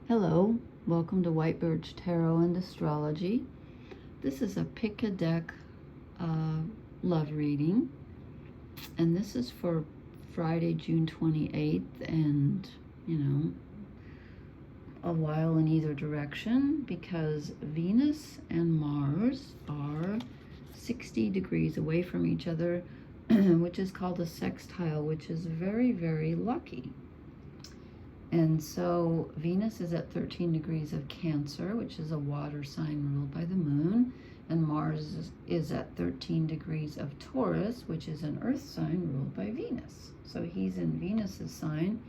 Hello, welcome to White Birch Tarot and Astrology. This is a pick a deck love reading, and this is for Friday, June 28th, and a while in either direction because Venus and Mars are 60 degrees away from each other, which is called a sextile, which is very, very lucky. And so Venus is at 13 degrees of Cancer, which is a water sign ruled by the moon. And Mars is at 13 degrees of Taurus, which is an earth sign ruled by Venus. So he's in Venus's sign,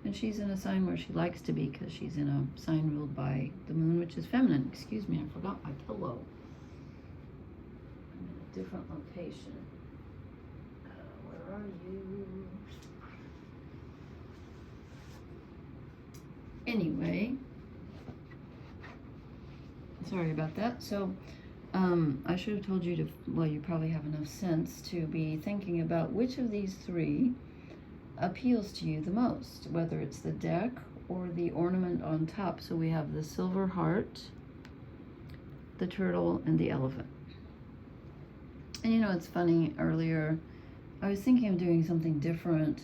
and she's in a sign where she likes to be because she's in a sign ruled by the moon, which is feminine. Excuse me, I forgot my pillow. I'm in a different location. Where are you? Anyway, sorry about that. So I should have told you to, well, you probably have enough sense to be thinking about which of these three appeals to you the most, whether it's the deck or the ornament on top. So we have the silver heart, the turtle, and the elephant. And it's funny, earlier I was thinking of doing something different,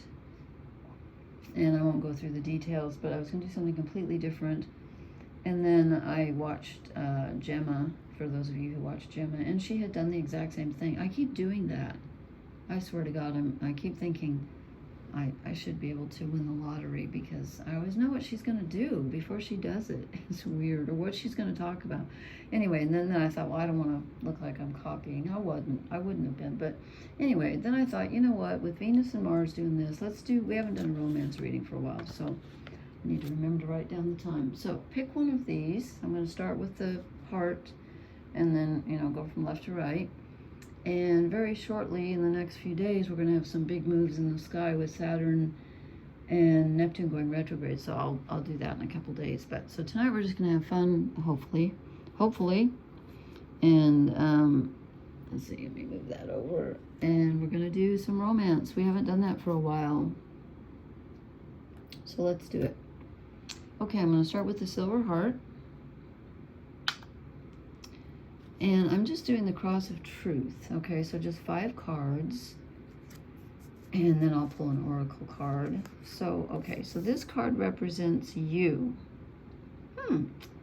and I won't go through the details, but I was going to do something completely different. And then I watched Gemma, for those of you who watch Gemma, and she had done the exact same thing. I keep doing that. I swear to God, I keep thinking I should be able to win the lottery because I always know what she's going to do before she does it. It's weird, or what she's going to talk about. Anyway, and then I thought, well, I don't want to look like I'm copying. I wouldn't have been. But anyway, then I thought, you know what, with Venus and Mars doing this, we haven't done a romance reading for a while, so I need to remember to write down the time. So pick one of these. I'm going to start with the heart and then, go from left to right. And very shortly, in the next few days, we're going to have some big moves in the sky with Saturn and Neptune going retrograde. So I'll do that in a couple days. But so tonight we're just going to have fun, hopefully. And let's see, let me move that over. And we're going to do some romance. We haven't done that for a while. So let's do it. Okay, I'm going to start with the silver heart. And I'm just doing the cross of truth. Okay, so just 5 cards. And then I'll pull an oracle card. So, okay, so this card represents you.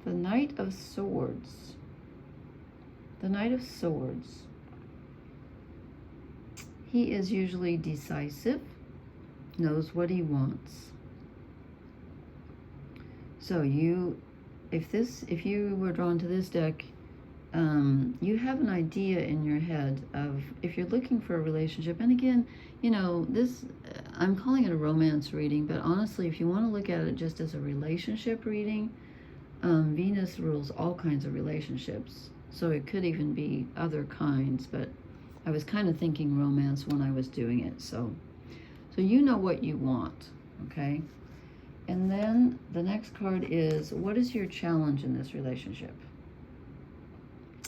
The Knight of Swords. The Knight of Swords. He is usually decisive, knows what he wants. So if you were drawn to this deck, you have an idea in your head of if you're looking for a relationship. And again, I'm calling it a romance reading, but honestly, if you want to look at it just as a relationship reading, Venus rules all kinds of relationships. So it could even be other kinds, but I was kind of thinking romance when I was doing it. So you know what you want, okay? And then the next card is, what is your challenge in this relationship?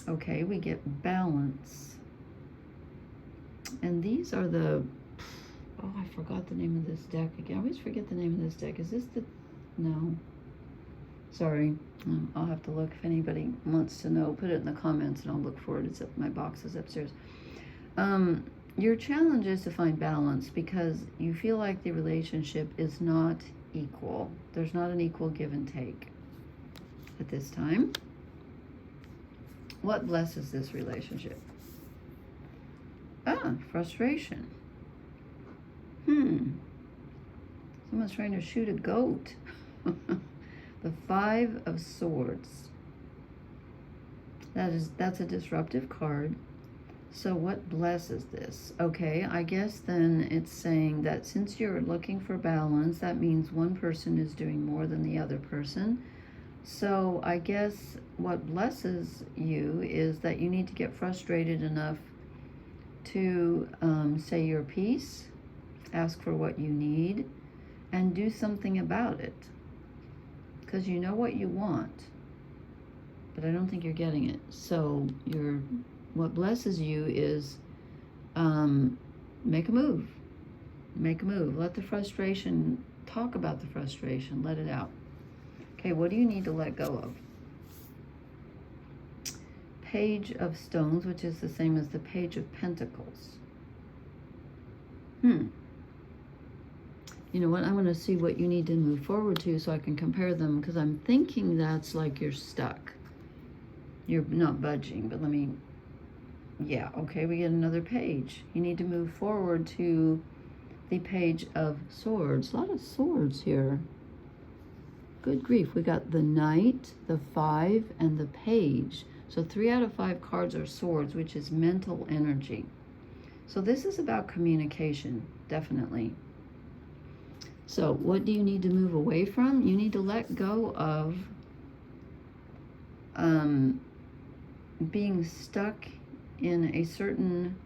Okay, we get balance. And these are I forgot the name of this deck again. I always forget the name of this deck. Is this no. Sorry. I'll have to look if anybody wants to know. Put it in the comments and I'll look for it. My box is upstairs. Your challenge is to find balance because you feel like the relationship is not equal. There's not an equal give and take at this time. What blesses this relationship? Frustration. Someone's trying to shoot a goat. The 5 of Swords. That's a disruptive card. So what blesses this? Okay, I guess then it's saying that since you're looking for balance, that means one person is doing more than the other person. So I guess what blesses you is that you need to get frustrated enough to say your piece, ask for what you need, and do something about it. Because you know what you want, but I don't think you're getting it. So what blesses you is make a move. Make a move. Let the frustration, talk about the frustration, let it out. Okay, what do you need to let go of? Page of Stones, which is the same as the Page of Pentacles. You know what? I'm going to see what you need to move forward to so I can compare them, because I'm thinking that's like you're stuck. You're not budging, but let me... Yeah, okay, we get another page. You need to move forward to the Page of Swords. A lot of swords here. Good grief. We got the Knight, the 5, and the Page. So 3 out of 5 cards are swords, which is mental energy. So this is about communication, definitely. So what do you need to move away from? You need to let go of being stuck in a certain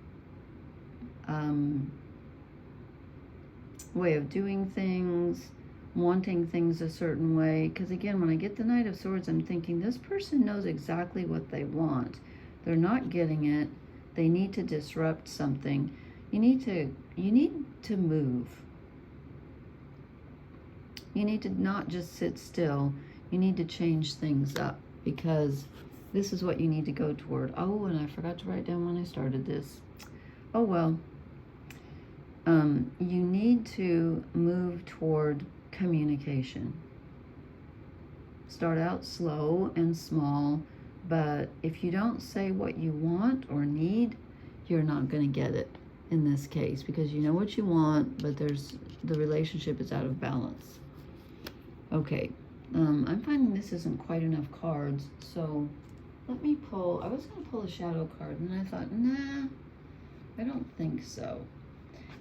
way of doing things, wanting things a certain way. Because again, when I get the Knight of Swords, I'm thinking this person knows exactly what they want. They're not getting it. They need to disrupt something. You need to move. You need to not just sit still. You need to change things up, because this is what you need to go toward. Oh, and I forgot to write down when I started this. Oh, well. You need to move toward communication. Start out slow and small, but if you don't say what you want or need, you're not going to get it in this case, because you know what you want, but the relationship is out of balance. Okay, I'm finding this isn't quite enough cards, so let me pull. I was going to pull a shadow card, and I thought, nah, I don't think so.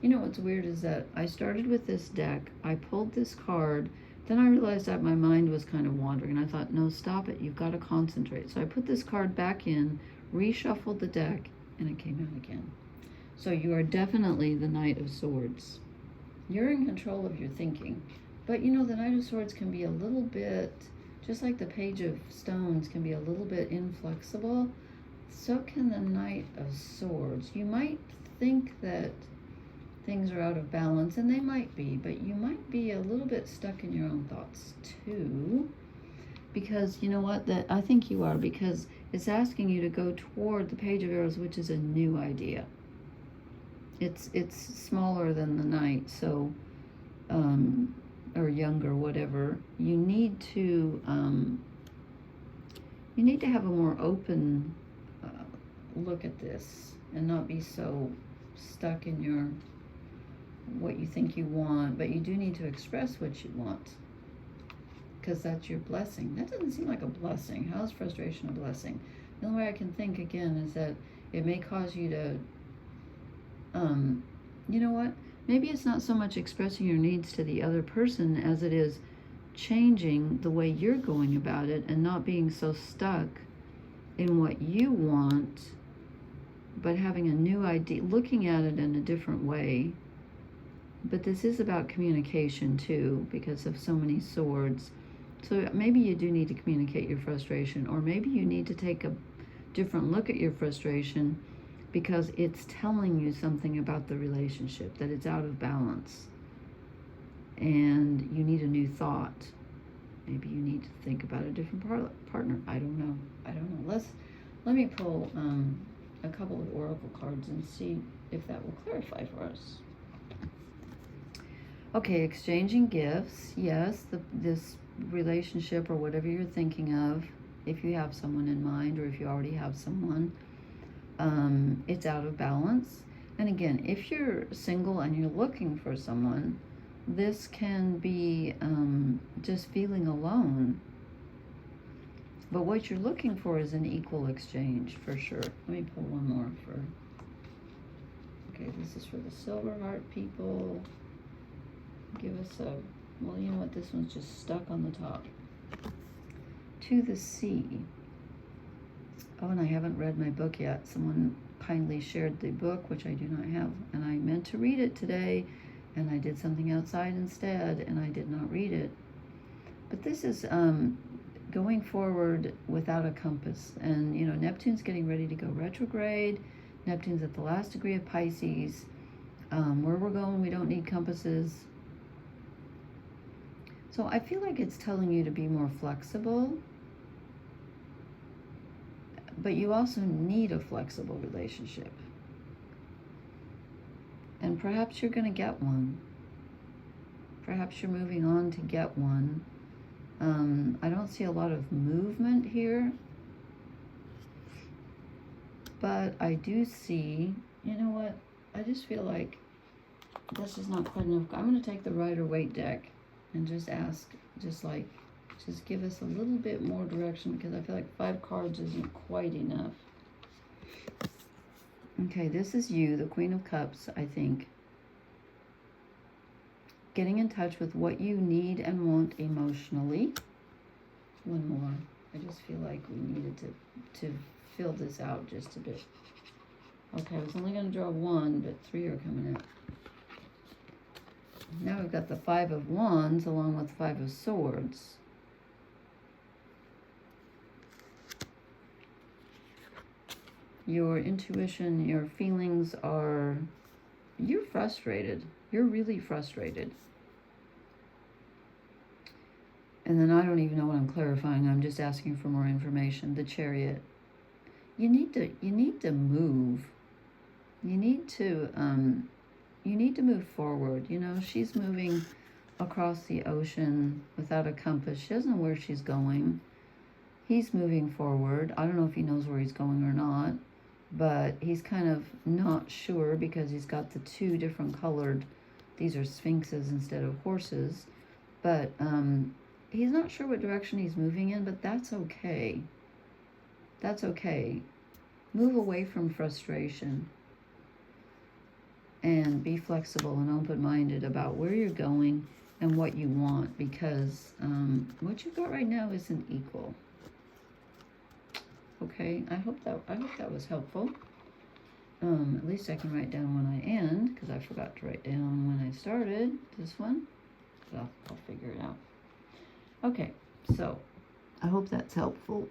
You know what's weird is that I started with this deck, I pulled this card, then I realized that my mind was kind of wandering, and I thought, no, stop it, you've got to concentrate. So I put this card back in, reshuffled the deck, and it came out again. So you are definitely the Knight of Swords. You're in control of your thinking. But you know, the Knight of Swords can be a little bit, just like the Page of Stones can be a little bit inflexible, so can the Knight of Swords. You might think that things are out of balance, and they might be, but you might be a little bit stuck in your own thoughts too, because you know what, that I think you are, because it's asking you to go toward the Page of Arrows, which is a new idea. It's smaller than the Knight, so or younger, whatever. You need to have a more open look at this, and not be so stuck in your what you think you want, but you do need to express what you want, because that's your blessing. That doesn't seem like a blessing. How is frustration a blessing? The only way I can think again is that it may cause you to you know what, maybe it's not so much expressing your needs to the other person as it is changing the way you're going about it, and not being so stuck in what you want, but having a new idea, looking at it in a different way. But this is about communication too, because of so many swords. So maybe you do need to communicate your frustration, or maybe you need to take a different look at your frustration, because it's telling you something about the relationship, that it's out of balance, and you need a new thought. Maybe you need to think about a different partner. I don't know. Let me pull a couple of oracle cards and see if that will clarify for us. Okay, exchanging gifts. Yes, this relationship or whatever you're thinking of, if you have someone in mind, or if you already have someone, it's out of balance. And again, if you're single and you're looking for someone, this can be just feeling alone. But what you're looking for is an equal exchange, for sure. Let me pull one more for... Okay, this is for the Silver Heart people. Give us a... Well, you know what? This one's just stuck on the top. To the Sea. Oh, and I haven't read my book yet. Someone kindly shared the book, which I do not have, and I meant to read it today, and I did something outside instead, and I did not read it. But this is going forward without a compass. And, you know, Neptune's getting ready to go retrograde. Neptune's at the last degree of Pisces. Where we're going, we don't need compasses. So So I feel like it's telling you to be more flexible, but you also need a flexible relationship. And perhaps you're going to get one. Perhaps you're moving on to get one. I don't see a lot of movement here, but I do see, you know what, I just feel like this is not quite enough. I'm going to take the Rider-Waite deck and just ask, just give us a little bit more direction, because I feel like 5 cards isn't quite enough. Okay, this is you, the Queen of Cups, I think. Getting in touch with what you need and want emotionally. One more. I just feel like we needed to fill this out just a bit. Okay, I was only going to draw 1, but 3 are coming out. Now we've got the 5 of Wands along with 5 of Swords. Your intuition, your feelings are, you're frustrated. You're really frustrated. And then I don't even know what I'm clarifying. I'm just asking for more information. The Chariot. You need to move. You need to move forward. You know, she's moving across the ocean without a compass. She doesn't know where she's going. He's moving forward. I don't know if he knows where he's going or not, but he's kind of not sure because he's got the 2 different colored, these are sphinxes instead of horses, but he's not sure what direction he's moving in, but that's okay. That's okay. Move away from frustration and be flexible and open-minded about where you're going and what you want, because what you've got right now isn't equal. Okay, I hope that was helpful. At least I can write down when I end, because I forgot to write down when I started this one. So I'll figure it out. Okay, so I hope that's helpful.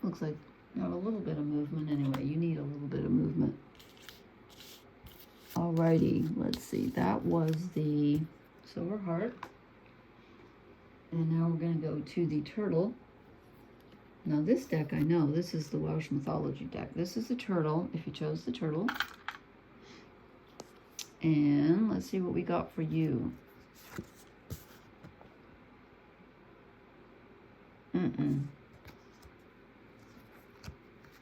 Looks like not a little bit of movement anyway. You need a little bit of movement. Alrighty, let's see. That was the Silver Heart. And now we're going to go to the Turtle. Now this deck, I know, this is the Welsh Mythology deck. This is the Turtle, if you chose the Turtle. And let's see what we got for you.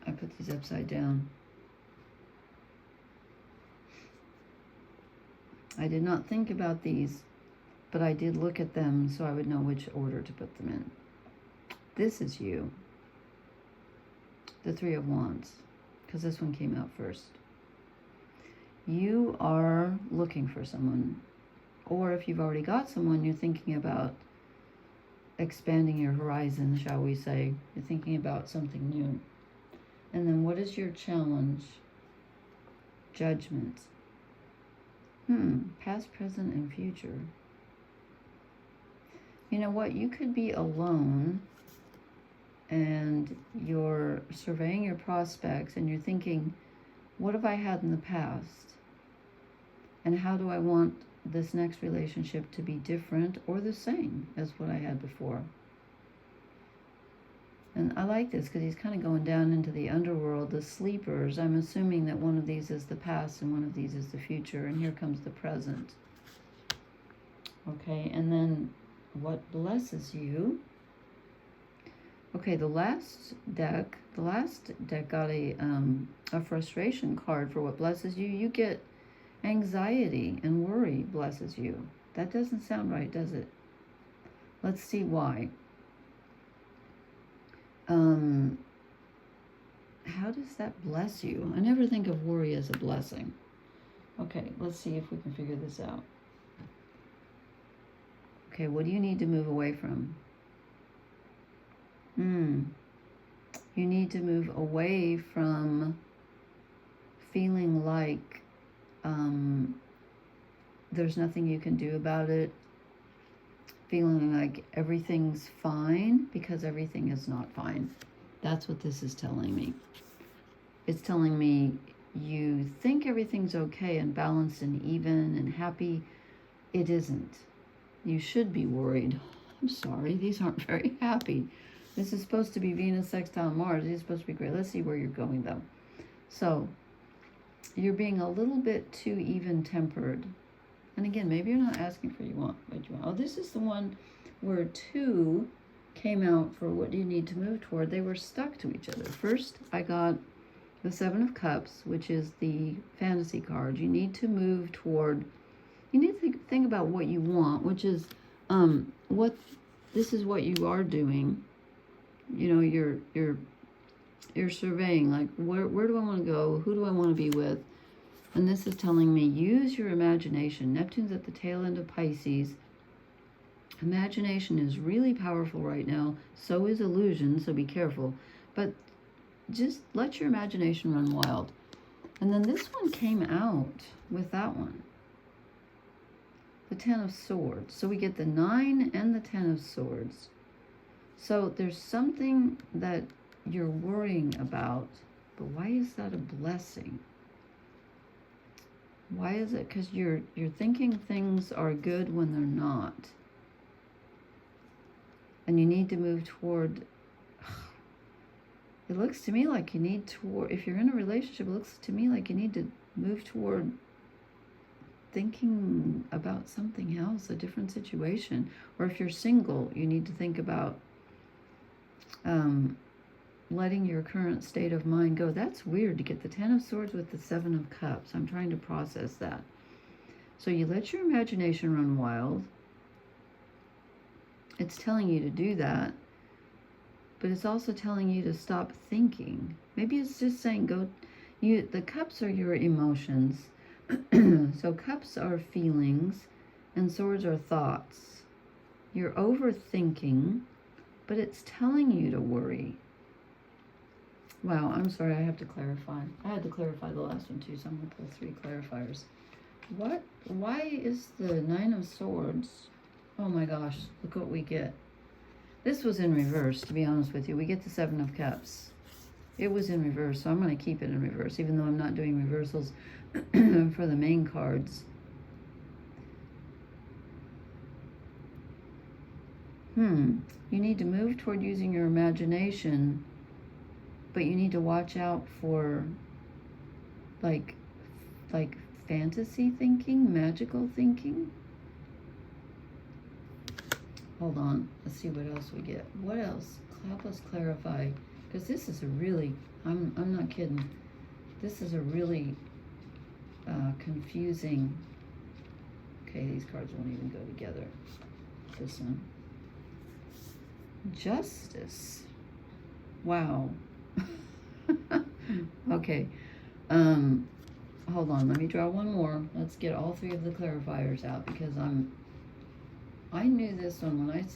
I put these upside down. I did not think about these, but I did look at them so I would know which order to put them in. This is you. The 3 of Wands, because this one came out first. You are looking for someone, or if you've already got someone, you're thinking about expanding your horizon, shall we say. You're thinking about something new. And then what is your challenge? Judgment. Past, present, and future. You know what? You could be alone and you're surveying your prospects and you're thinking, what have I had in the past? And how do I want this next relationship to be different or the same as what I had before? And I like this because he's kind of going down into the underworld, the sleepers. I'm assuming that one of these is the past and one of these is the future. And here comes the present. Okay, and then what blesses you? Okay, the last deck got a frustration card for what blesses you. You get anxiety and worry blesses you. That doesn't sound right, does it? Let's see why. How does that bless you? I never think of worry as a blessing. Okay, let's see if we can figure this out. Okay, what do you need to move away from? You need to move away from feeling like there's nothing you can do about it, feeling like everything's fine because everything is not fine. That's what this is telling me. It's telling me you think everything's okay and balanced and even and happy. It isn't. You should be worried. I'm sorry, these aren't very happy. This is supposed to be Venus, Sextile, Mars. These are supposed to be great. Let's see where you're going, though. So, you're being a little bit too even-tempered. And again, maybe you're not asking for what you want. Oh, this is the one where 2 came out for what do you need to move toward. They were stuck to each other. First, I got the 7 of Cups, which is the fantasy card. You need to move toward, you need to think about what you want, which is this is what you are doing. You know, you're surveying, like, where do I want to go? Who do I want to be with? And this is telling me, use your imagination. Neptune's at the tail end of Pisces. Imagination is really powerful right now. So is illusion, so be careful. But just let your imagination run wild. And then this one came out with that one. The 10 of Swords. So we get the 9 and the 10 of Swords. So there's something that you're worrying about. But why is that a blessing? Why is it? Because you're thinking things are good when they're not. And you need to move toward, it looks to me like you need to, if you're in a relationship, it looks to me like you need to move toward thinking about something else, a different situation. Or if you're single, you need to think about letting your current state of mind go. That's weird to get the 10 of Swords with the 7 of Cups. I'm trying to process that. So you let your imagination run wild. It's telling you to do that. But it's also telling you to stop thinking. Maybe it's just saying go. The cups are your emotions. So cups are feelings and swords are thoughts. You're overthinking, but it's telling you to worry. Wow, I'm sorry, I have to clarify. I had to clarify the last one too, so I'm going to pull 3 clarifiers. Why is the 9 of Swords? Oh my gosh, look what we get. This was in reverse, to be honest with you. We get the 7 of Cups. It was in reverse, so I'm going to keep it in reverse, even though I'm not doing reversals for the main cards. You need to move toward using your imagination, but you need to watch out for like fantasy thinking, magical thinking. Hold on, let's see what else we get. What else? Help us clarify, because this is a really, I'm not kidding. This is a really confusing. Okay, these cards won't even go together. This one. Justice. Wow. Okay. Hold on, let me draw one more. Let's get all 3 of the clarifiers out, because I knew this one when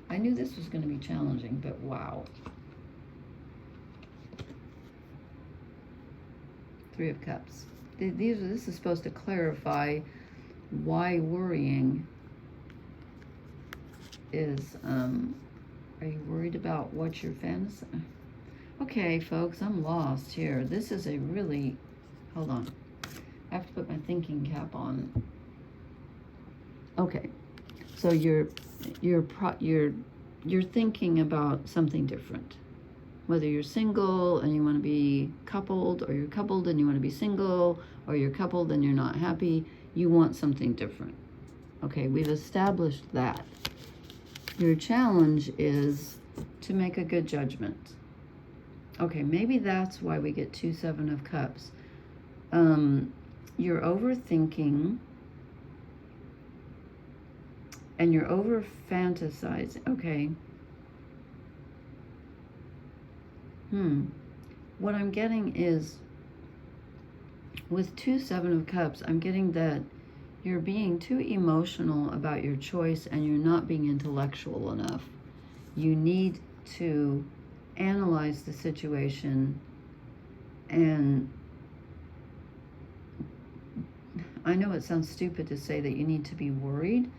I knew this was going to be challenging, but wow. 3 of Cups. This is supposed to clarify why worrying is, are you worried about what your fantasy? Okay, folks, I'm lost here. This is a really, hold on. I have to put my thinking cap on. Okay, so you're thinking about something different. Whether you're single and you want to be coupled, or you're coupled and you want to be single, or you're coupled and you're not happy, you want something different. Okay, we've established that. Your challenge is to make a good judgment. Okay, maybe that's why we get 2 7 of Cups. You're overthinking and you're over fantasizing. Okay. What I'm getting is, with 2 7 of Cups, I'm getting that you're being too emotional about your choice and you're not being intellectual enough. You need to analyze the situation, and I know it sounds stupid to say that you need to be worried,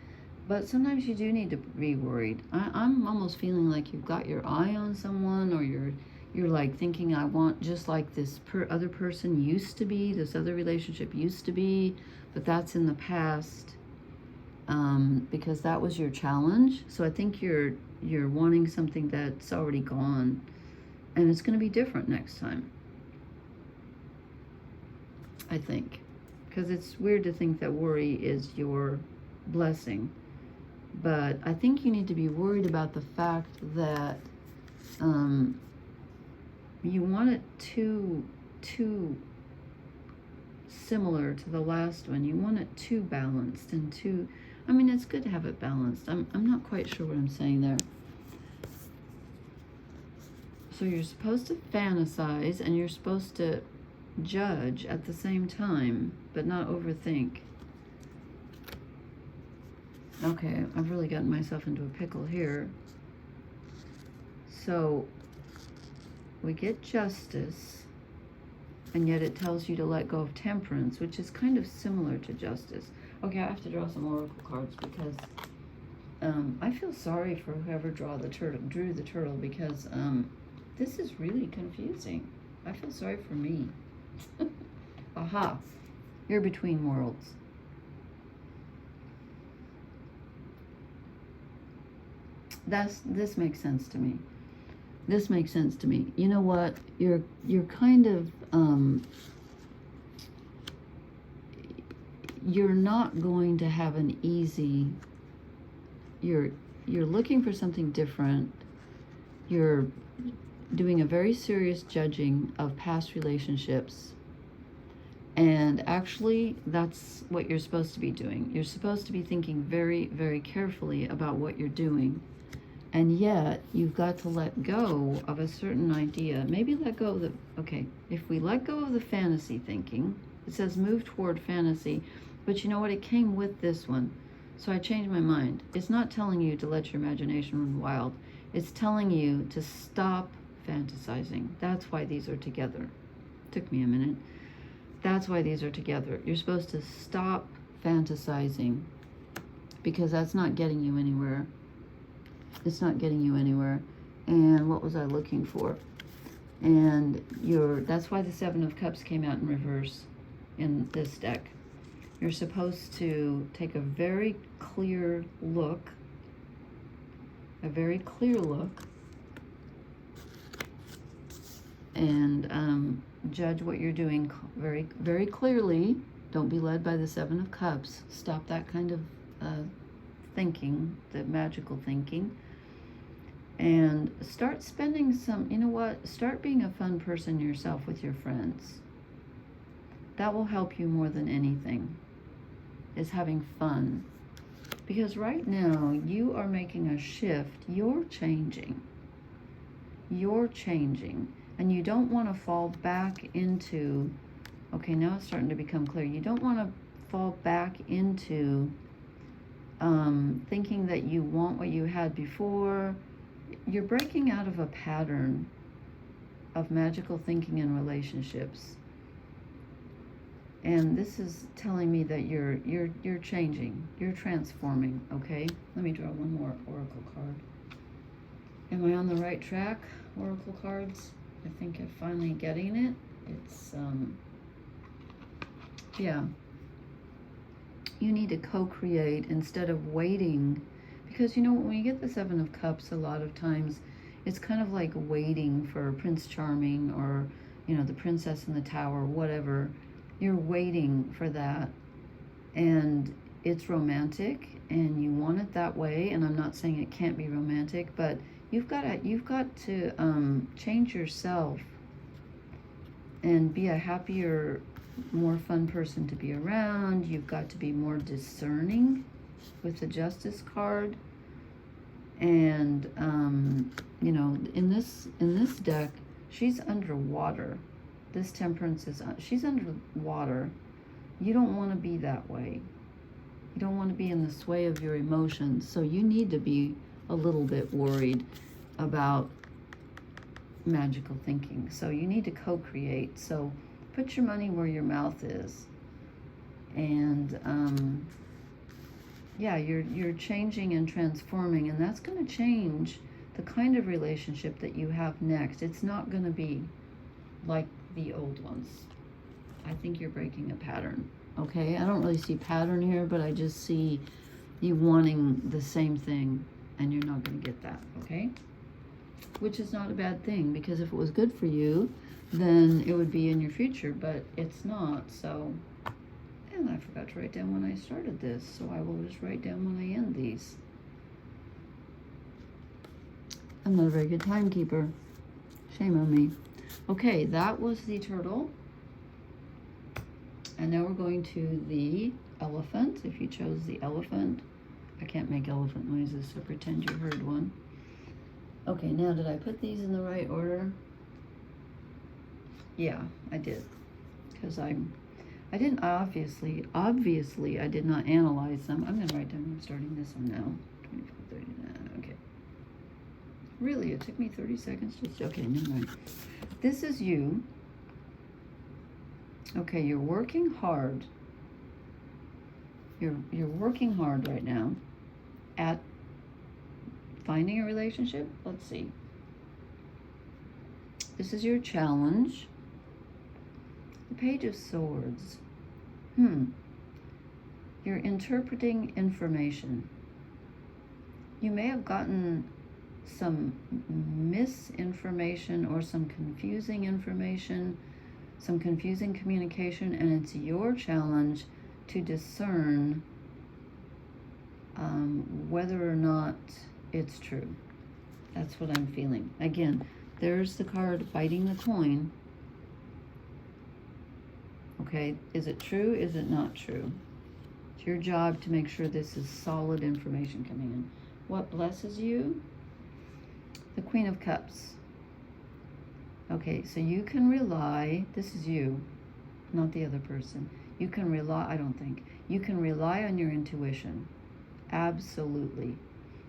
but sometimes you do need to be worried. I'm almost feeling like you've got your eye on someone, or you're like thinking, I want just like this other person used to be, this other relationship used to be, but that's in the past. because that was your challenge. So I think you're wanting something that's already gone, and it's going to be different next time. I think, because it's weird to think that worry is your blessing, but I think you need to be worried about the fact that you want it too similar to the last one. You want it too balanced and too, I mean, it's good to have it balanced. I'm not quite sure what I'm saying there. So you're supposed to fantasize and you're supposed to judge at the same time, but not overthink. Okay, I've really gotten myself into a pickle here. So we get justice, and yet it tells you to let go of temperance, which is kind of similar to justice. Okay, I have to draw some oracle cards because I feel sorry for whoever drew the turtle, because this is really confusing. I feel sorry for me. Aha, you're between worlds. This makes sense to me. This makes sense to me. You know what? You're kind of you're not going to have an easy. You're looking for something different. You're doing a very serious judging of past relationships. And actually, that's what you're supposed to be doing. You're supposed to be thinking very, very carefully about what you're doing. And yet, you've got to let go of a certain idea. Maybe let go of the, okay, if we let go of the fantasy thinking, it says move toward fantasy, but you know what? It came with this one. So I changed my mind. It's not telling you to let your imagination run wild. It's telling you to stop fantasizing. That's why these are together. Took me a minute. That's why these are together. You're supposed to stop fantasizing, because that's not getting you anywhere. It's not getting you anywhere. And what was I looking for? And that's why the Seven of Cups came out in reverse in this deck. You're supposed to take a very clear look, and judge what you're doing very, very clearly. Don't be led by the Seven of Cups. Stop that kind of thinking, the magical thinking, and start spending some, you know what, start being a fun person yourself with your friends. That will help you more than anything, is having fun. Because right now, you are making a shift. You're changing. And you don't want to fall back into, okay, now it's starting to become clear. You don't want to fall back into thinking that you want what you had before. You're breaking out of a pattern of magical thinking in relationships. And this is telling me that you're changing. You're transforming, okay? Let me draw one more oracle card. Am I on the right track, oracle cards? I think I'm finally getting it. It's, yeah. You need to co-create instead of waiting. Because, you know, when you get the Seven of Cups, a lot of times it's kind of like waiting for Prince Charming or, you know, the Princess in the Tower, whatever. You're waiting for that. And it's romantic and you want it that way. And I'm not saying it can't be romantic, but you've got to change yourself and be a happier, more fun person to be around. You've got to be more discerning with the Justice card. And you know, in this deck, she's underwater. This Temperance is, she's underwater. You don't want to be that way. You don't want to be in the sway of your emotions. So you need to be a little bit worried about magical thinking. So you need to co-create. So put your money where your mouth is. And yeah, you're changing and transforming, and that's going to change the kind of relationship that you have next. It's not going to be like the old ones. I think you're breaking a pattern. Okay, I don't really see pattern here, but I just see you wanting the same thing, and you're not going to get that, okay? Which is not a bad thing, because if it was good for you, then it would be in your future, but it's not. So, and I forgot to write down when I started this, so I will just write down when I end these. I'm not a very good timekeeper. Shame on me. Okay, that was the turtle. And now we're going to the elephant. If you chose the elephant, I can't make elephant noises, so pretend you heard one. Okay, now did I put these in the right order? Yeah, I did. Because I didn't, obviously, I did not analyze them. I'm going to write down, I'm starting this one now. 24, 39, okay. Really, it took me 30 seconds just, okay, never mind. This is you. Okay, you're working hard. You're working hard right now at finding a relationship. Let's see. This is your challenge. The Page of Swords. You're interpreting information. You may have gotten some misinformation or some confusing information, some confusing communication, and it's your challenge to discern whether or not it's true. That's what I'm feeling. Again, there's the card biting the coin. Okay, is it true? Is it not true? It's your job to make sure this is solid information coming in. What blesses you? The Queen of Cups. Okay, so you can rely, this is you, not the other person. You can rely, I don't think, you can rely on your intuition. Absolutely.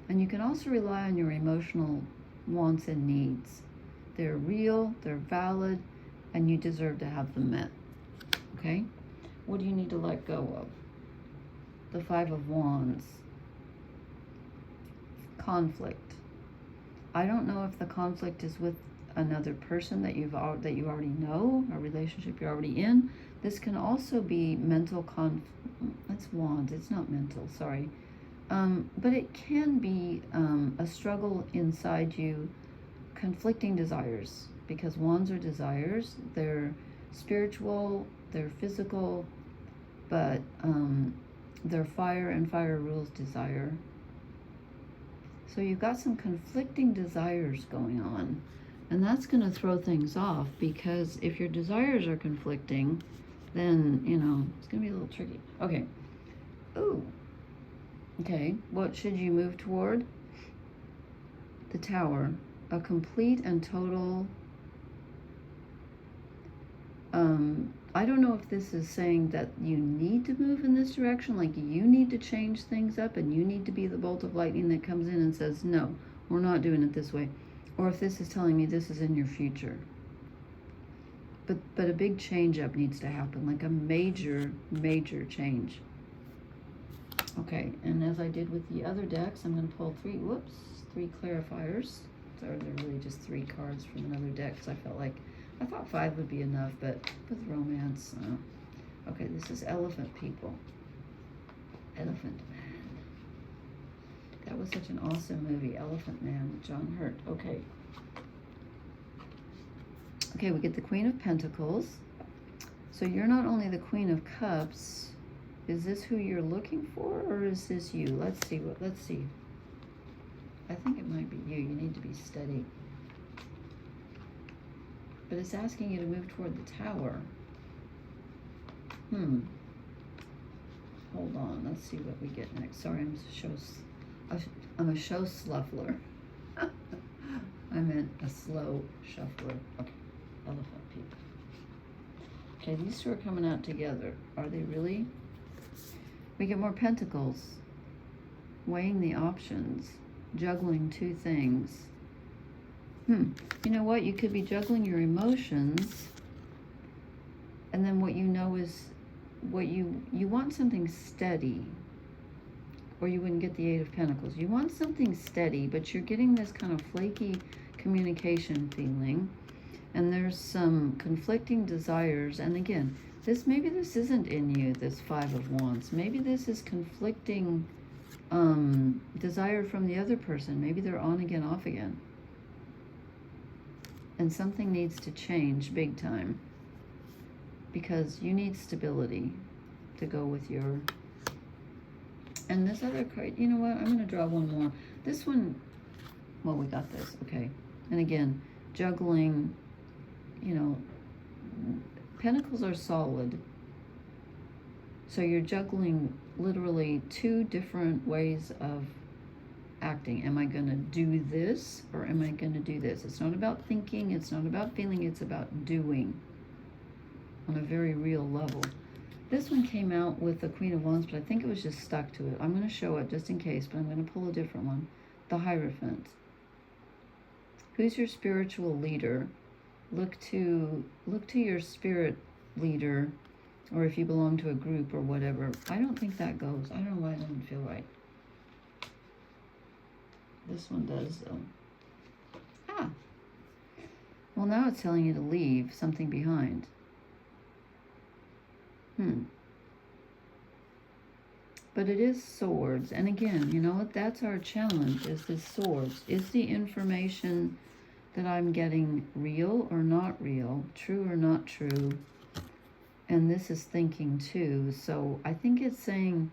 And you can also rely on your emotional wants and needs. They're real, they're valid, and you deserve to have them met. Okay? What do you need to let go of? The Five of Wands. Conflict. I don't know if the conflict is with another person that you already know, a relationship you're already in. This can also be mental that's wands, it's not mental, sorry. But it can be a struggle inside you, conflicting desires, because wands are desires. They're spiritual, they're physical, but they're fire, and fire rules desire. So you've got some conflicting desires going on, and that's going to throw things off, because if your desires are conflicting, then, you know, it's going to be a little tricky. Okay. Ooh. Okay. What should you move toward? The Tower. A complete and total... I don't know if this is saying that you need to move in this direction, like you need to change things up and you need to be the bolt of lightning that comes in and says, no, we're not doing it this way. Or if this is telling me this is in your future. But a big change up needs to happen, like a major, major change. Okay, and as I did with the other decks, I'm going to pull three clarifiers. So they're really just three cards from another deck, because I thought 5 would be enough, but with romance. Okay, this is Elephant People. Elephant Man. That was such an awesome movie, Elephant Man with John Hurt. Okay. Okay, we get the Queen of Pentacles. So you're not only the Queen of Cups. Is this who you're looking for, or is this you? Let's see. I think it might be you. You need to be steady. But it's asking you to move toward the Tower. Hold on. Let's see what we get next. Sorry, I'm a show sluffler. I meant a slow shuffler. Okay, Elephant People. Okay, these two are coming out together. Are they really? We get more pentacles. Weighing the options. Juggling two things. You know what? You could be juggling your emotions, and then what you know is what you want something steady, or you wouldn't get the Eight of Pentacles. You want something steady, but you're getting this kind of flaky communication feeling, and there's some conflicting desires. And again, maybe this isn't in you, this Five of Wands. Maybe this is conflicting desire from the other person. Maybe they're on again, off again. And something needs to change big time, because you need stability to go with your... And this other card, you know what? I'm going to draw one more. This one, well, we got this. Okay. And again, juggling, you know, pentacles are solid. So you're juggling literally two different ways of acting. Am I going to do this, or am I going to do this? It's not about thinking. It's not about feeling. It's about doing on a very real level. This one came out with the Queen of Wands, but I think it was just stuck to it. I'm going to show it just in case, but I'm going to pull a different one. The Hierophant. Who's your spiritual leader? Look to your spirit leader, or if you belong to a group or whatever. I don't think that goes. I don't know why it doesn't feel right. This one does, though. Ah. Well, now it's telling you to leave something behind. But it is swords. And again, you know what? That's our challenge, is the swords. Is the information that I'm getting real or not real? True or not true? And this is thinking too. So I think it's saying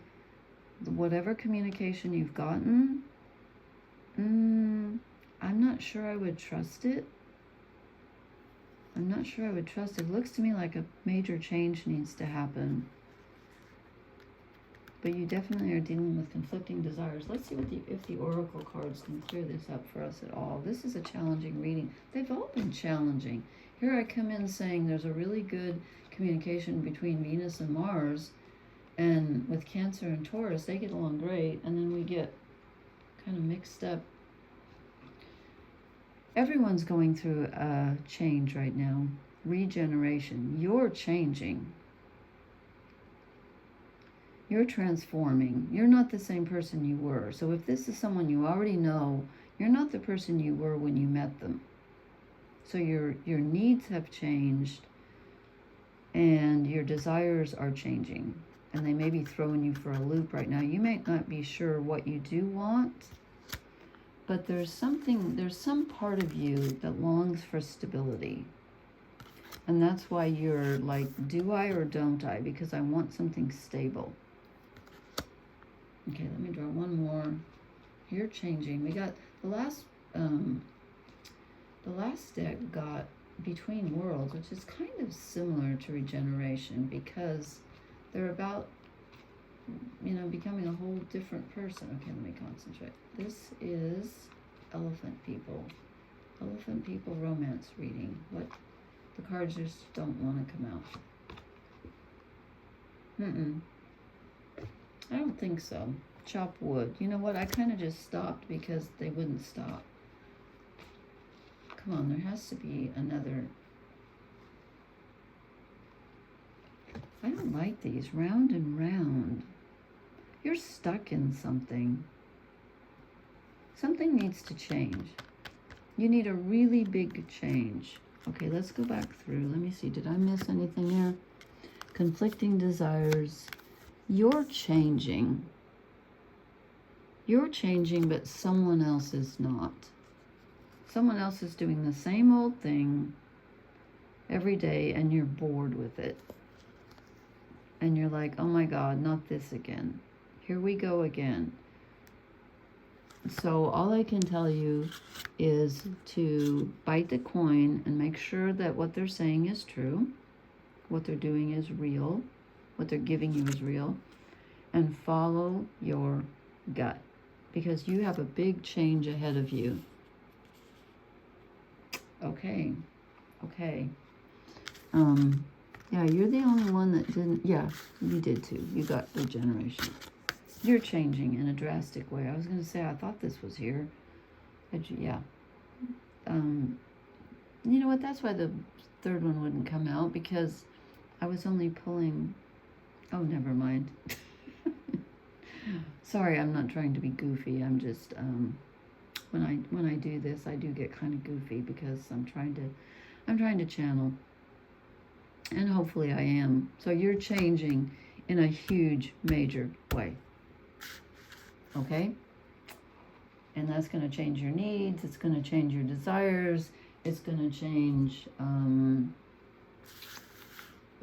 whatever communication you've gotten, I'm not sure I would trust it. I'm not sure I would trust it. It looks to me like a major change needs to happen. But you definitely are dealing with conflicting desires. Let's see what if the oracle cards can clear this up for us at all. This is a challenging reading. They've all been challenging. Here I come in saying there's a really good communication between Venus and Mars, and with Cancer and Taurus, they get along great, and then we get kind of mixed up. Everyone's going through a change right now. Regeneration. You're changing. You're transforming. You're not the same person you were. So if this is someone you already know, you're not the person you were when you met them. So your needs have changed, and your desires are changing. And they may be throwing you for a loop right now. You may not be sure what you do want, but there's some part of you that longs for stability. And that's why you're like, do I or don't I? Because I want something stable. Okay, let me draw one more. You're changing. We got the last deck got Between Worlds, which is kind of similar to regeneration, because they're about, you know, becoming a whole different person. Okay, let me concentrate. This is Elephant People. Elephant People romance reading. What? The cards just don't want to come out. I don't think so. Chop wood. You know what? I kind of just stopped because they wouldn't stop. Come on, there has to be another. I don't like these. Round and round. You're stuck in something. Something needs to change. You need a really big change. Okay, let's go back through. Let me see. Did I miss anything there? Conflicting desires. You're changing. You're changing, but someone else is not. Someone else is doing the same old thing every day, and you're bored with it. And you're like, oh my God, not this again. Here we go again. So all I can tell you is to bite the coin and make sure that what they're saying is true, what they're doing is real, what they're giving you is real, and follow your gut, because you have a big change ahead of you. Okay. Yeah, you're the only one that didn't. Yeah, you did too. You got regeneration. You're changing in a drastic way. I was going to say, I thought this was here. Yeah. You know what? That's why the third one wouldn't come out, because I was only pulling. Oh, never mind. Sorry, I'm not trying to be goofy. I'm just when I do this, I do get kind of goofy because I'm trying to channel, and hopefully I am. So you're changing in a huge, major way. okay? And that's going to change your needs. It's going to change your desires. It's going to change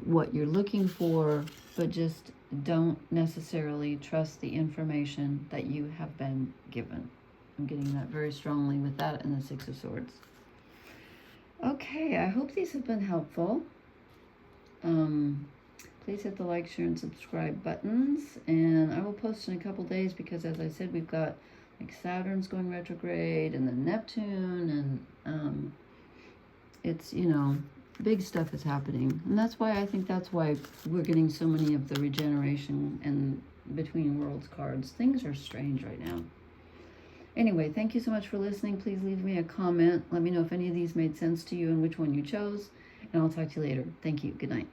what you're looking for, but just don't necessarily trust the information that you have been given. I'm getting that very strongly with that and the Six of Swords. Okay, I hope these have been helpful. Please hit the like, share, and subscribe buttons. And I will post in a couple days because, as I said, we've got like Saturn's going retrograde and then Neptune, and it's, you know, big stuff is happening. And that's why I think that's why we're getting so many of the regeneration and between worlds cards. Things are strange right now. Anyway, thank you so much for listening. Please leave me a comment. Let me know if any of these made sense to you and which one you chose. And I'll talk to you later. Thank you. Good night.